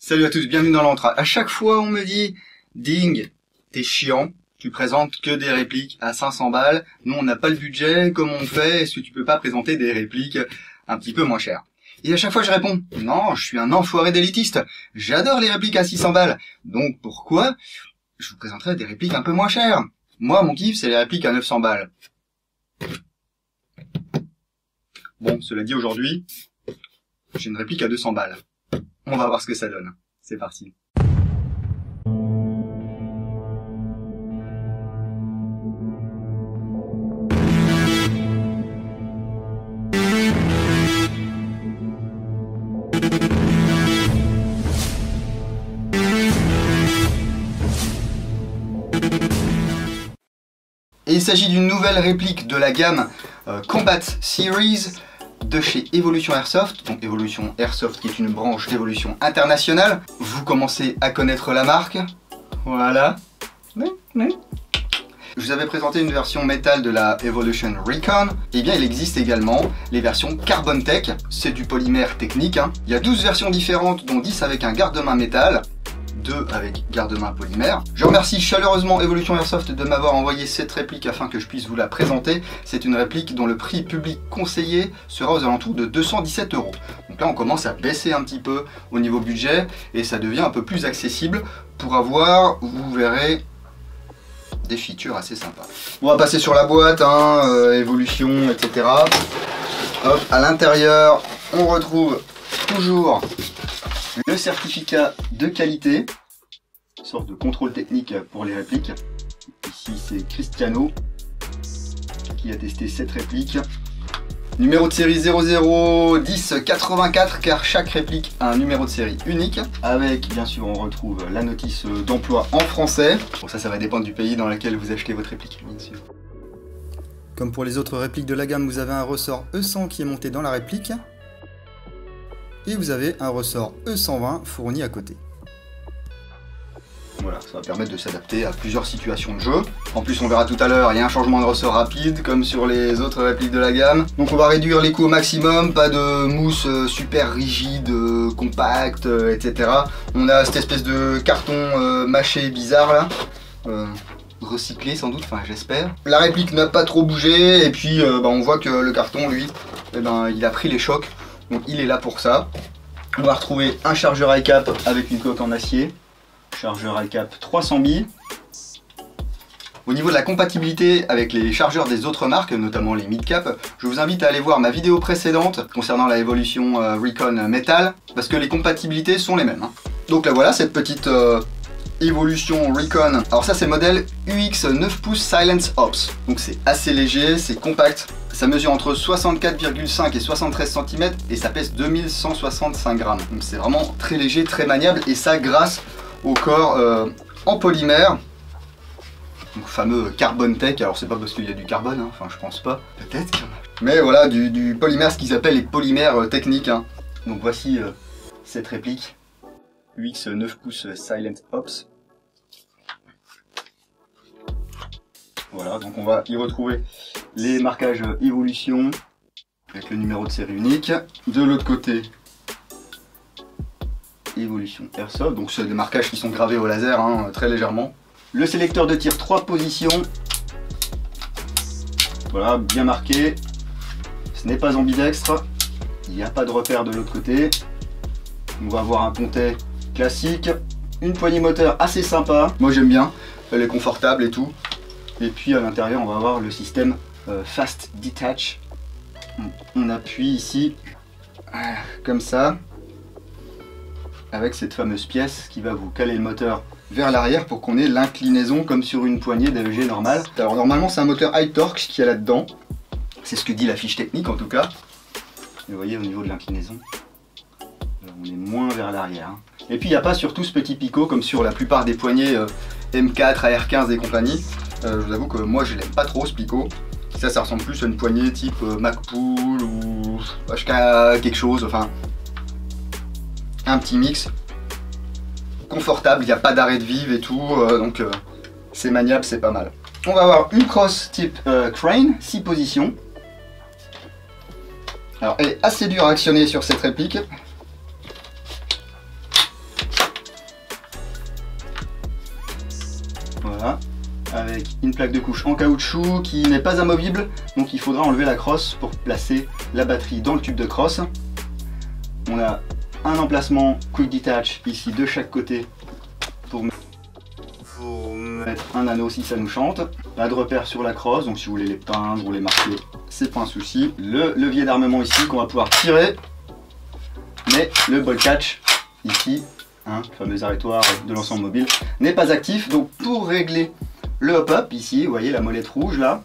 Salut à tous, bienvenue dans l'entrée. À chaque fois, on me dit, Ding, t'es chiant, tu présentes que des répliques à 500 balles. Nous, on n'a pas le budget, comment on fait? Est-ce que tu peux pas présenter des répliques un petit peu moins chères? Et à chaque fois, je réponds, non, je suis un enfoiré d'élitiste. J'adore les répliques à 600 balles. Donc, pourquoi je vous présenterai des répliques un peu moins chères? Moi, mon kiff, c'est les répliques à 900 balles. Bon, cela dit, aujourd'hui, j'ai une réplique à 200 balles. On va voir ce que ça donne. C'est parti. Et il s'agit d'une nouvelle réplique de la gamme Combat Series de chez Evolution Airsoft, donc Evolution Airsoft qui est une branche d'Evolution internationale. Vous commencez à connaître la marque, voilà. Je vous avais présenté une version métal de la Evolution Recon, et bien il existe également les versions Carbon Tech, c'est du polymère technique, hein. Il y a 12 versions différentes, dont 10 avec un garde-main métal, 2 avec garde-main polymère. Je remercie chaleureusement Evolution Airsoft de m'avoir envoyé cette réplique afin que je puisse vous la présenter. C'est une réplique dont le prix public conseillé sera aux alentours de 217 €. Donc là on commence à baisser un petit peu au niveau budget et ça devient un peu plus accessible pour avoir, vous verrez, des features assez sympas. On va passer sur la boîte, hein, Evolution, etc. Hop, à l'intérieur, on retrouve toujours le certificat de qualité, une sorte de contrôle technique pour les répliques. Ici c'est Cristiano qui a testé cette réplique. Numéro de série 001084 car chaque réplique a un numéro de série unique. Avec bien sûr on retrouve la notice d'emploi en français. Bon ça va dépendre du pays dans lequel vous achetez votre réplique bien sûr. Comme pour les autres répliques de la gamme, vous avez un ressort E100 qui est monté dans la réplique. Et vous avez un ressort E120 fourni à côté. Voilà, ça va permettre de s'adapter à plusieurs situations de jeu. En plus, on verra tout à l'heure, il y a un changement de ressort rapide, comme sur les autres répliques de la gamme. Donc on va réduire les coûts au maximum, pas de mousse super rigide, compacte, etc. On a cette espèce de carton mâché bizarre là. Recyclé sans doute, enfin j'espère. La réplique n'a pas trop bougé, et puis on voit que le carton, lui, il a pris les chocs. Donc il est là pour ça. On va retrouver un chargeur iCap avec une coque en acier. Chargeur iCap 300 billes. Au niveau de la compatibilité avec les chargeurs des autres marques, notamment les mid-cap, je vous invite à aller voir ma vidéo précédente concernant la Evolution Recon Metal, parce que les compatibilités sont les mêmes, hein. Donc là voilà cette petite Evolution Recon. Alors ça c'est le modèle UX 9 pouces Silence Ops. Donc c'est assez léger, c'est compact. Ça mesure entre 64,5 et 73 cm et ça pèse 2165 grammes. Donc c'est vraiment très léger, très maniable et ça grâce au corps en polymère. Donc fameux Carbon Tech. Alors c'est pas parce qu'il y a du carbone, hein. Enfin je pense pas. Peut-être qu'il y en a. Mais voilà, du polymère, ce qu'ils appellent les polymères techniques, hein. Donc voici cette réplique. UX 9 pouces Silent Ops. Voilà, donc on va y retrouver les marquages Evolution avec le numéro de série unique. De l'autre côté, Evolution Airsoft, donc c'est des marquages qui sont gravés au laser, hein, très légèrement. Le sélecteur de tir 3 positions. Voilà, bien marqué. Ce n'est pas ambidextre. Il n'y a pas de repère de l'autre côté. On va avoir un pontet classique, une poignée moteur assez sympa, moi j'aime bien, elle est confortable et tout. Et puis à l'intérieur on va avoir le système Fast Detach. On appuie ici, comme ça, avec cette fameuse pièce qui va vous caler le moteur vers l'arrière pour qu'on ait l'inclinaison comme sur une poignée d'AEG normale. Alors normalement c'est un moteur high torque qui est là-dedans, c'est ce que dit la fiche technique en tout cas. Et vous voyez au niveau de l'inclinaison, on est moins vers l'arrière. Et puis il n'y a pas surtout ce petit picot comme sur la plupart des poignées M4, AR15 et compagnie. Je vous avoue que moi je l'aime pas trop ce picot. Ça ressemble plus à une poignée type MacPool ou HK quelque chose, enfin un petit mix. Confortable, il n'y a pas d'arrêt de vive et tout, donc c'est maniable, c'est pas mal. On va avoir une crosse type crane, 6 positions. Alors elle est assez dure à actionner sur cette réplique. Voilà, avec une plaque de couche en caoutchouc qui n'est pas amovible, donc il faudra enlever la crosse pour placer la batterie dans le tube de crosse. On a un emplacement Quick Detach ici de chaque côté pour mettre un anneau si ça nous chante. Pas de repère sur la crosse, donc si vous voulez les peindre ou les marquer, c'est pas un souci. Le levier d'armement ici qu'on va pouvoir tirer, mais le ball catch ici, le fameux arrêtoir de l'ensemble mobile, n'est pas actif. Donc pour régler le hop-up ici, vous voyez la molette rouge là,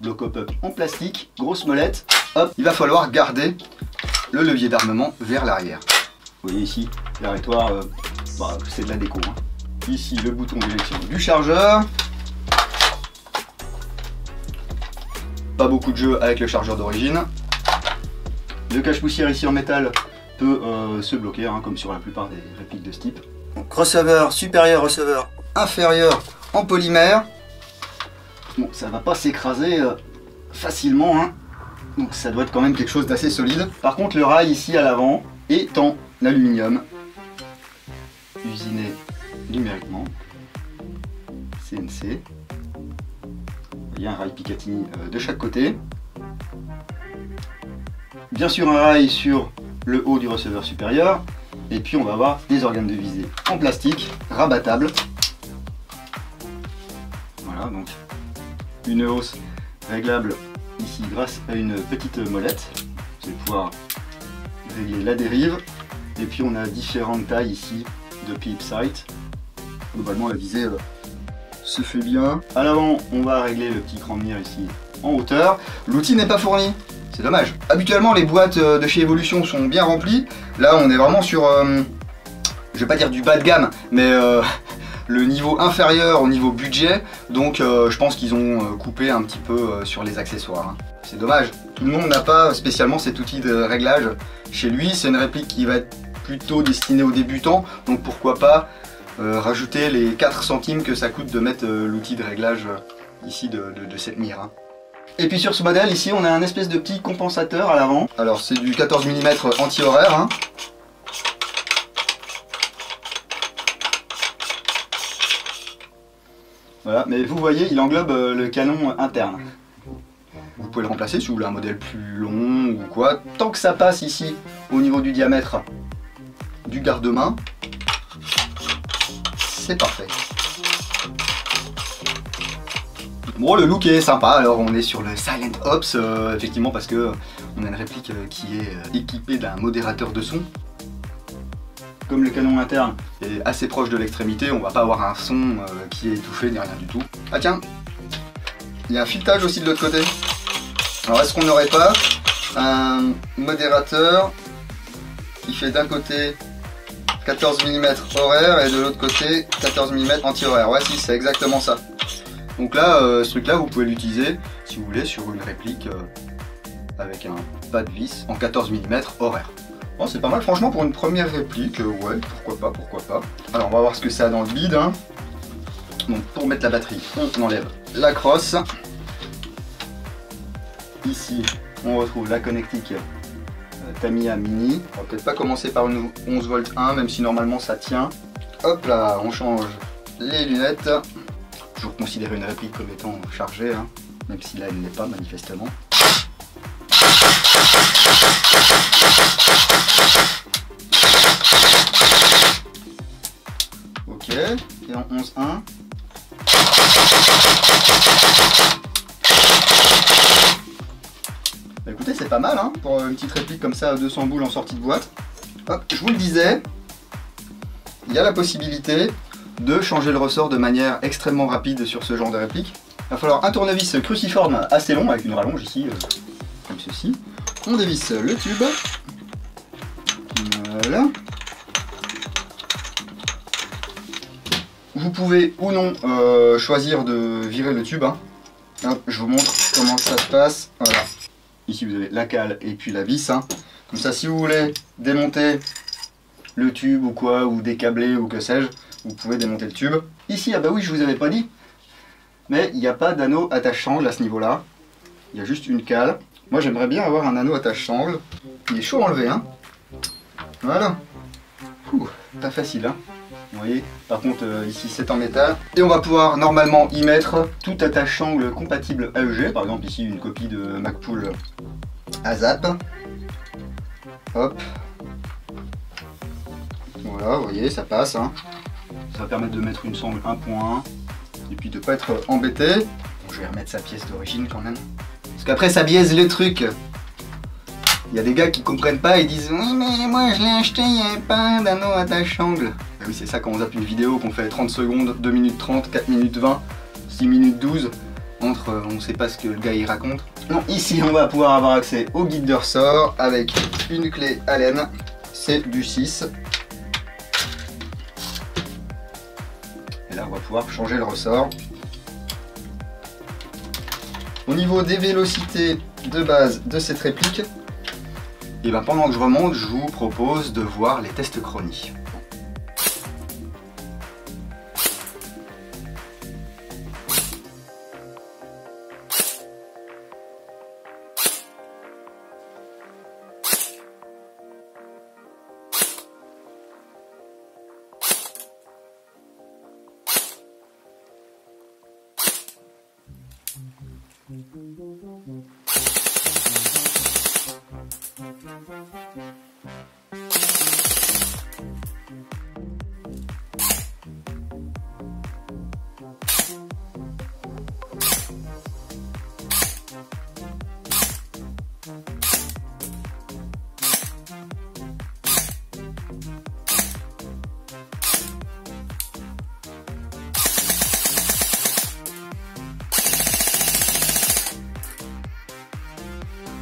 bloc hop-up en plastique, grosse molette, hop, il va falloir garder le levier d'armement vers l'arrière. Vous voyez ici, l'arrêtoir, c'est de la déco. Ici le bouton d'éjection du chargeur. Pas beaucoup de jeu avec le chargeur d'origine. Le cache-poussière ici en métal peut se bloquer, comme sur la plupart des répliques de ce type. Donc, receveur supérieur, receveur inférieur en polymère. Bon, ça va pas s'écraser facilement, donc ça doit être quand même quelque chose d'assez solide. Par contre, le rail ici à l'avant est en aluminium, usiné numériquement, CNC. Il y a un rail Picatinny de chaque côté. Bien sûr un rail sur le haut du receveur supérieur. Et puis on va avoir des organes de visée en plastique, rabattables. Voilà, donc une hausse réglable ici grâce à une petite molette. Vous allez pouvoir régler la dérive. Et puis on a différentes tailles ici de pip sight. Globalement la visée se fait bien. À l'avant, on va régler le petit cran de mire ici en hauteur. L'outil n'est pas fourni, c'est dommage. Habituellement, les boîtes de chez Evolution sont bien remplies. Là, on est vraiment sur, je vais pas dire du bas de gamme, mais le niveau inférieur au niveau budget. Donc, je pense qu'ils ont coupé un petit peu sur les accessoires. C'est dommage. Tout le monde n'a pas spécialement cet outil de réglage chez lui. C'est une réplique qui va être plutôt destinée aux débutants. Donc, pourquoi pas rajouter les 4 centimes que ça coûte de mettre l'outil de réglage ici de cette mire. Et puis sur ce modèle ici on a un espèce de petit compensateur à l'avant. Alors c'est du 14 mm anti-horaire. Voilà, mais vous voyez il englobe le canon interne. Vous pouvez le remplacer si vous voulez un modèle plus long ou quoi. Tant que ça passe ici au niveau du diamètre du garde-main, c'est parfait. Bon, le look est sympa. Alors on est sur le Silent Ops, effectivement parce que on a une réplique qui est équipée d'un modérateur de son. Comme le canon interne est assez proche de l'extrémité, on va pas avoir un son qui est étouffé ni rien du tout. Ah tiens, il y a un filetage aussi de l'autre côté. Alors est-ce qu'on n'aurait pas un modérateur qui fait d'un côté 14 mm horaire et de l'autre côté 14 mm anti-horaire? Ouais, si, c'est exactement ça. Donc là, ce truc là vous pouvez l'utiliser si vous voulez sur une réplique avec un pas de vis en 14 mm horaire. Bon, c'est pas mal franchement pour une première réplique, ouais, pourquoi pas. Alors on va voir ce que ça a dans le bide. Donc pour mettre la batterie, on enlève la crosse. Ici on retrouve la connectique Tamiya Mini. On va peut-être pas commencer par une 11 v 1, même si normalement ça tient. Hop là, on change les lunettes. Toujours considérer une réplique comme étant chargée, même si là elle ne l'est pas manifestement. Ok, et en 11.1. Bah écoutez, c'est pas mal pour une petite réplique comme ça à 200 boules en sortie de boîte. Hop, je vous le disais, il y a la possibilité de changer le ressort de manière extrêmement rapide sur ce genre de réplique. Il va falloir un tournevis cruciforme assez long avec une rallonge ici, comme ceci. On dévisse le tube. Voilà. Vous pouvez ou non choisir de virer le tube. Hop, je vous montre comment ça se passe. Voilà. Ici vous avez la cale et puis la vis. Comme ça, si vous voulez démonter le tube ou quoi, ou décabler ou que sais-je, vous pouvez démonter le tube. Ici, ah bah oui, je vous avais pas dit, mais il n'y a pas d'anneau attache-sangle à ce niveau-là. Il y a juste une cale. Moi, j'aimerais bien avoir un anneau attache-sangle. Il est chaud à enlever, Voilà. Ouh, pas facile, Vous voyez, par contre ici c'est en métal. Et on va pouvoir normalement y mettre tout attache-sangle compatible AEG. Par exemple ici une copie de MacPool ASAP. Hop. Voilà, vous voyez, ça passe. Hein. Ça va permettre de mettre une sangle 1.1 et puis de ne pas être embêté. Bon, je vais remettre sa pièce d'origine quand même. Parce qu'après ça biaise les trucs. Il y a des gars qui comprennent pas et disent oui mais moi je l'ai acheté, il n'y avait pas d'anneau attache-sangle. Oui c'est ça quand on zappe une vidéo qu'on fait 30 secondes, 2 minutes 30, 4 minutes 20, 6 minutes 12, entre on sait pas ce que le gars il raconte. Non, ici on va pouvoir avoir accès au guide de ressort avec une clé Allen, c'est du 6. Et là on va pouvoir changer le ressort. Au niveau des vélocités de base de cette réplique, et ben pendant que je remonte, je vous propose de voir les tests chronie.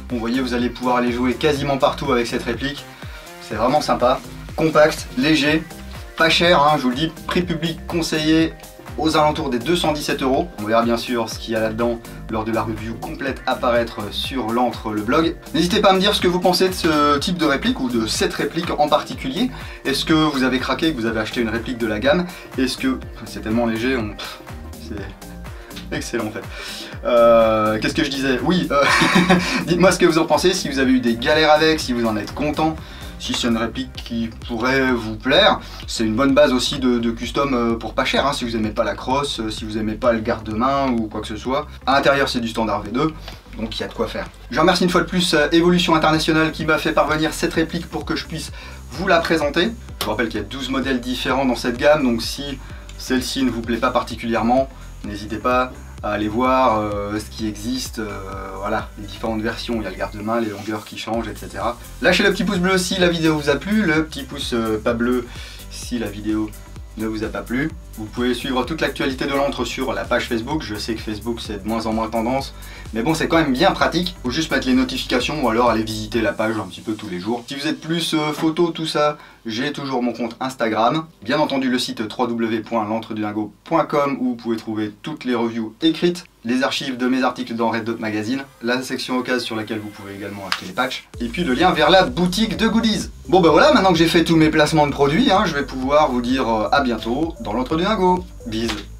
Bon, vous voyez, vous allez pouvoir aller jouer quasiment partout avec cette réplique. C'est vraiment sympa. Compact, léger, pas cher, hein, je vous le dis, prix public conseillé aux alentours des 217 €. On verra bien sûr ce qu'il y a là-dedans lors de la review complète apparaître sur l'antre, le blog. N'hésitez pas à me dire ce que vous pensez de ce type de réplique ou de cette réplique en particulier. Est-ce que vous avez craqué, que vous avez acheté une réplique de la gamme? Est-ce que c'est tellement léger, c'est excellent en fait. Qu'est-ce que je disais? Oui, dites-moi ce que vous en pensez, si vous avez eu des galères avec, si vous en êtes content, si c'est une réplique qui pourrait vous plaire. C'est une bonne base aussi de custom pour pas cher, hein, si vous aimez pas la crosse, si vous aimez pas le garde-main ou quoi que ce soit. À l'intérieur c'est du standard V2, donc il y a de quoi faire. Je remercie une fois de plus Evolution International qui m'a fait parvenir cette réplique pour que je puisse vous la présenter. Je vous rappelle qu'il y a 12 modèles différents dans cette gamme, donc si celle-ci ne vous plaît pas particulièrement, n'hésitez pas à aller voir ce qui existe, voilà, les différentes versions, il y a le garde-main, les longueurs qui changent, etc. Lâchez le petit pouce bleu si la vidéo vous a plu, le petit pouce pas bleu si la vidéo ne vous a pas plu. Vous pouvez suivre toute l'actualité de l'antre sur la page Facebook. Je sais que Facebook c'est de moins en moins tendance, mais bon c'est quand même bien pratique. Faut juste mettre les notifications ou alors aller visiter la page un petit peu tous les jours. Si vous êtes plus photo, tout ça, j'ai toujours mon compte Instagram. Bien entendu le site www.l'entredudingo.com où vous pouvez trouver toutes les reviews écrites, les archives de mes articles dans Red Dot Magazine, la section occasion sur laquelle vous pouvez également acheter les patchs, et puis le lien vers la boutique de goodies. Bon bah voilà, maintenant que j'ai fait tous mes placements de produits, hein, je vais pouvoir vous dire à bientôt dans l'Entre du Dingo. Bisous.